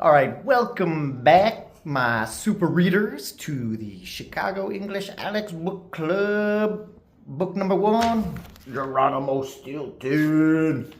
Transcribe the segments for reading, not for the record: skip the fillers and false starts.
All right, welcome back, my super readers, to the Chicago English Alex Book Club. Book number 1, Geronimo Stilton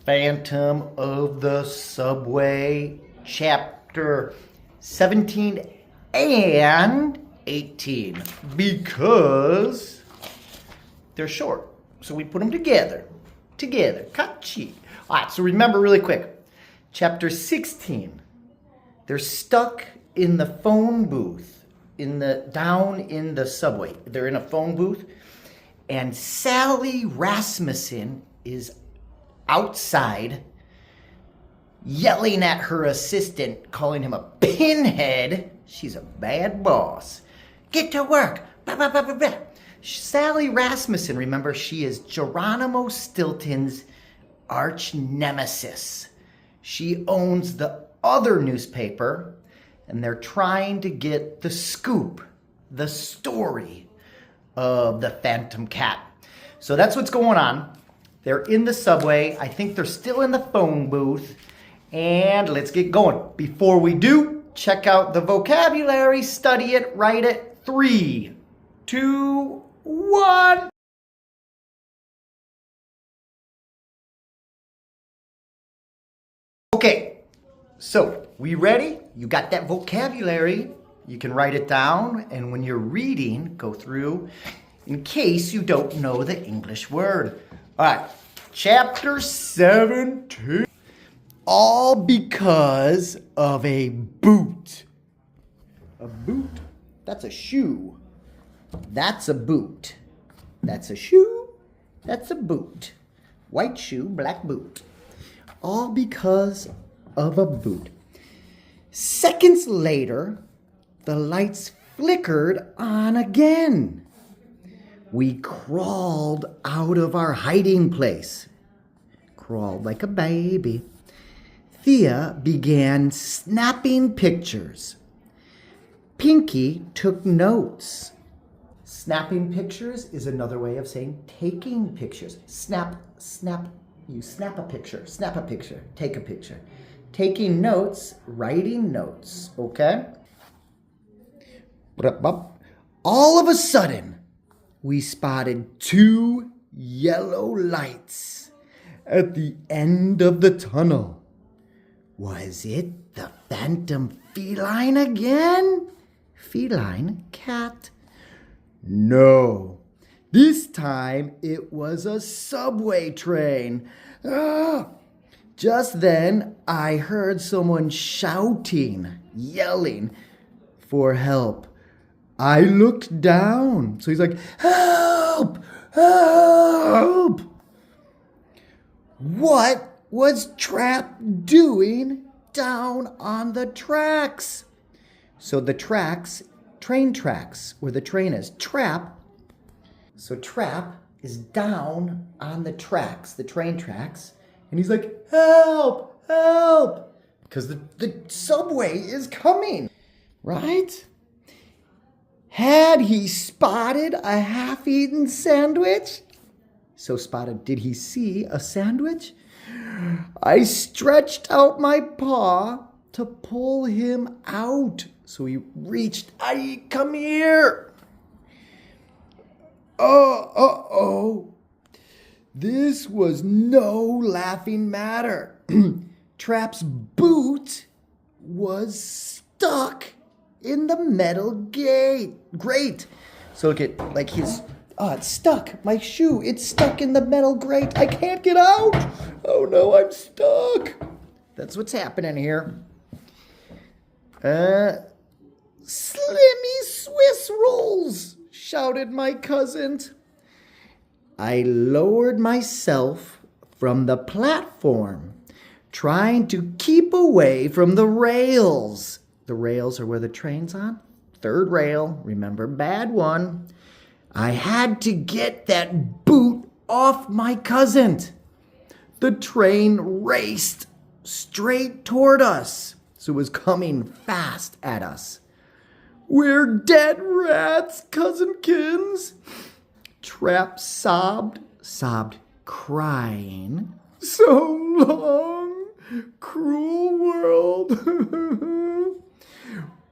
Phantom of the Subway, chapter 17 and 18, because they're short. So we put them together, Kachi. All right, so remember really quick, chapter 16, they're stuck in the phone booth, down in the subway. They're in a phone booth, and Sally Rasmussen is outside yelling at her assistant, calling him a pinhead. She's a bad boss. Get to work. Bah, bah, bah, bah, bah. Sally Rasmussen, remember, she is Geronimo Stilton's arch nemesis. She owns the other newspaper, and they're trying to get the scoop, the story of the Phantom Cat. So that's what's going on. They're in the subway. I think they're still in the phone booth. And let's get going. Before we do, check out the vocabulary, study it, write it. 3, 2, 1. Okay, so we ready? You got that vocabulary? You can write it down, and when you're reading, go through in case you don't know the English word. All right, chapter 17. All because of a boot. A boot? That's a shoe. That's a boot. That's a shoe. That's a boot. White shoe, black boot. All because of a boot. Seconds later, the lights flickered on again. We crawled out of our hiding place. Crawled like a baby. Thea began snapping pictures. Pinky took notes. Snapping pictures is another way of saying taking pictures. Snap, snap. You snap a picture, take a picture. Taking notes, writing notes, okay? All of a sudden, we spotted 2 yellow lights at the end of the tunnel. Was it the phantom feline again? Feline cat? No. This time it was a subway train. Just then I heard someone shouting, yelling for help. I looked down. So he's like, help! Help! What was Trap doing down on the tracks? So the tracks, train tracks, where the train is. Trap. So Trap is down on the tracks, the train tracks, and he's like, help, help, because the subway is coming, right? Had he spotted a half-eaten sandwich? So spotted, did he see a sandwich? I stretched out my paw to pull him out. So he reached, come here. Oh. This was no laughing matter. Trap's boot was stuck in the metal grate. So look at, like his, it's stuck. My shoe, it's stuck in the metal grate. I can't get out. Oh no, I'm stuck. That's what's happening here. Slimmy Swiss rolls, shouted my cousin. I lowered myself from the platform, trying to keep away from the rails. The rails are where the train's on. 3rd rail, remember, bad one. I had to get that boot off my cousin. The train raced straight toward us, so it was coming fast at us. We're dead rats, cousinkins. Trap sobbed, crying. So long, Cruel world.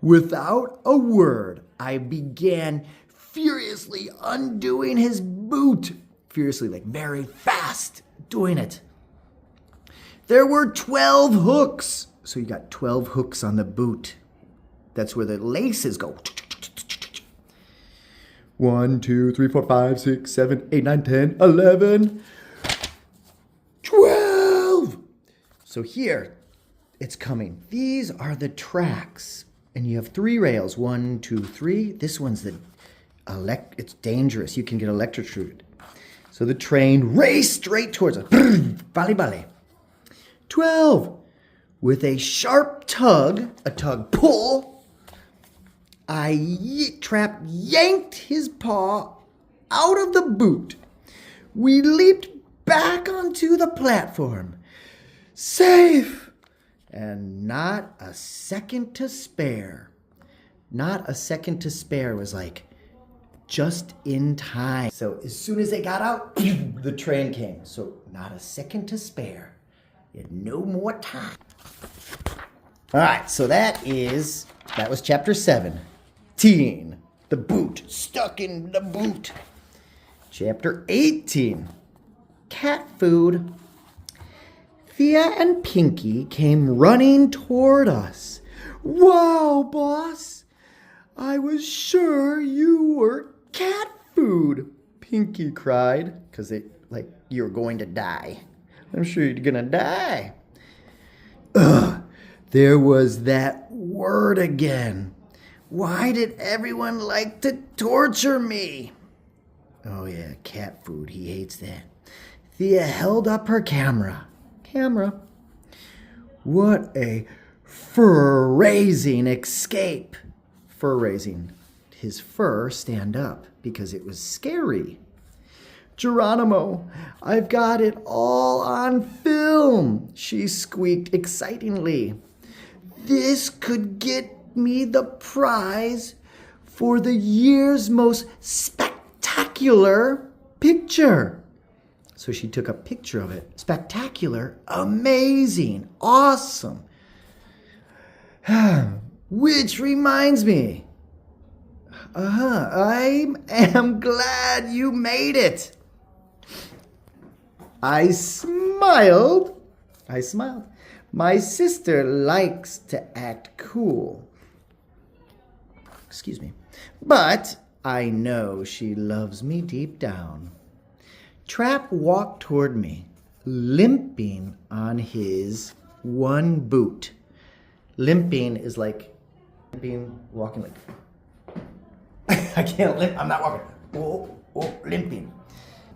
Without a word, I began furiously undoing his boot. Furiously, like very fast, doing it. There were 12 hooks. So you got 12 hooks on the boot. That's where the laces go. 1, 2, 3, 4, 5, 6, 7, 8, 9, 10, 11, 12. So here, it's coming. These are the tracks. And you have 3 rails. 1, 2, 3. This one's it's dangerous. You can get electrocuted. So the train raced straight towards us. Bally bally. 12. With a sharp tug pull, Trap yanked his paw out of the boot. We leaped back onto the platform. Safe! And not a second to spare. Not a second to spare was like just in time. So as soon as they got out, the train came. So not a second to spare. You had no more time. All right, so that was chapter 7. The boot, stuck in the boot. Chapter 18, cat food. Thea and Pinky came running toward us. Wow, boss, I was sure you were cat food, Pinky cried, because you were going to die. I'm sure you're gonna die. Ugh, there was that word again. Why did everyone like to torture me? Oh yeah, cat food, he hates that. Thea held up her camera. What a fur-raising escape. Fur-raising. His fur stand up because it was scary. Geronimo, I've got it all on film, she squeaked excitingly. This could get me the prize for the year's most spectacular picture. So she took a picture of it. Spectacular, amazing, awesome. Which reminds me, I am glad you made it. I smiled. My sister likes to act cool. Excuse me. But I know she loves me deep down. Trap walked toward me, limping on his one boot. Limping is like walking like. I can't limp. I'm not walking. Oh, limping.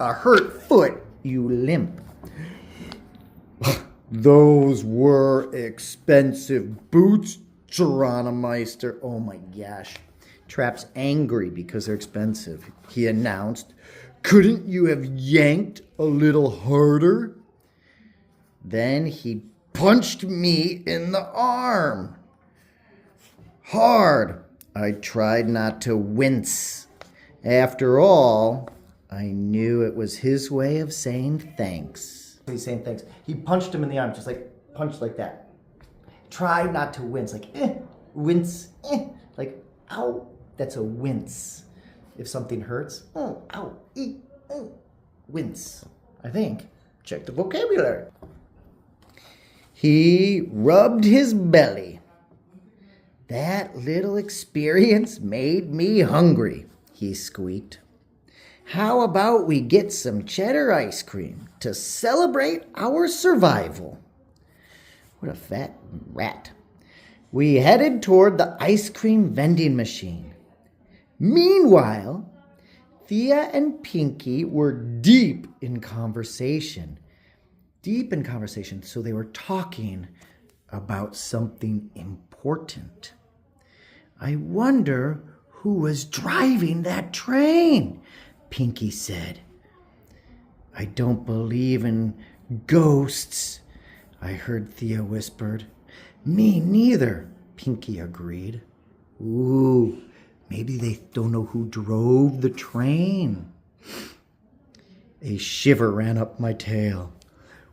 A hurt foot, you limp. Those were expensive boots, Geronimeister. Oh my gosh. Trap's angry because they're expensive. He announced, couldn't you have yanked a little harder? Then he punched me in the arm. Hard. I tried not to wince. After all, I knew it was his way of saying thanks. He's saying thanks. He punched him in the arm, just like punched like that. Try not to wince, like wince, like ow. That's a wince. If something hurts, ow, wince. I think. Check the vocabulary. He rubbed his belly. That little experience made me hungry, he squeaked. How about we get some cheddar ice cream to celebrate our survival? What a fat rat. We headed toward the ice cream vending machine. Meanwhile, Thea and Pinky were deep in conversation. So they were talking about something important. I wonder who was driving that train, Pinky said. I don't believe in ghosts, I heard Thea whispered. Me neither, Pinky agreed. Ooh, maybe they don't know who drove the train. A shiver ran up my tail.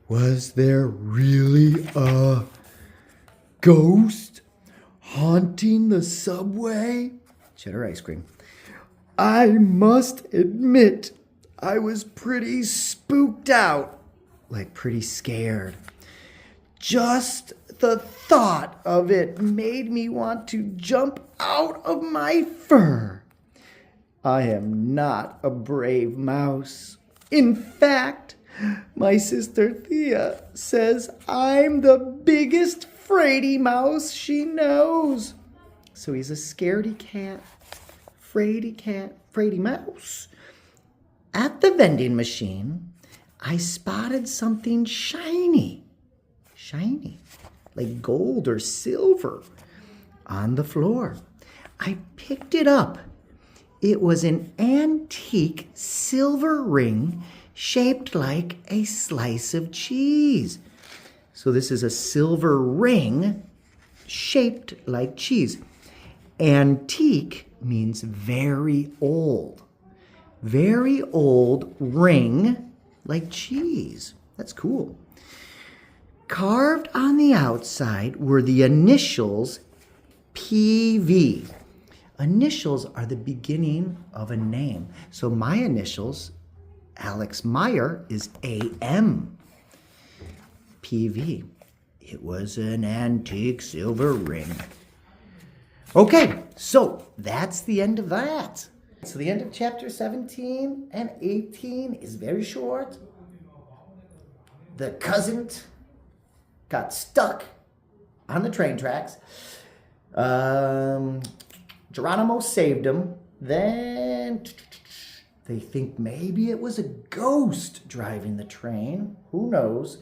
Was there really a ghost haunting the subway? Cheddar ice cream. I must admit, I was pretty spooked out, Like pretty scared. just the thought of it made me want to jump out of my fur. I am not a brave mouse. In fact, my sister Thea says I'm the biggest fraidy mouse she knows. So he's a scaredy cat, fraidy mouse. At the vending machine, I spotted something shiny, like gold or silver, on the floor. I picked it up. It was an antique silver ring shaped like a slice of cheese. So this is a silver ring shaped like cheese. Antique means very old. Very old ring like cheese. That's cool. Carved on the outside were the initials PV. Initials are the beginning of a name. So my initials, Alex Meyer, is AM. PV. It was an antique silver ring. Okay, so that's the end of that. So the end of chapter 17 and 18 is very short. The cousin got stuck on the train tracks. Geronimo saved him. Then they think maybe it was a ghost driving the train. Who knows?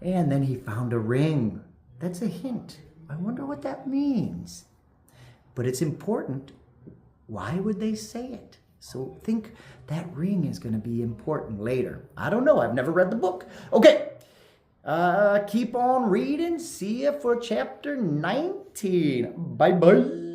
And then he found a ring. That's a hint. I wonder what that means. But it's important. Why would they say it? So think that ring is going to be important later. I don't know. I've never read the book. Okay. Keep on reading. See you for chapter 19. Bye-bye.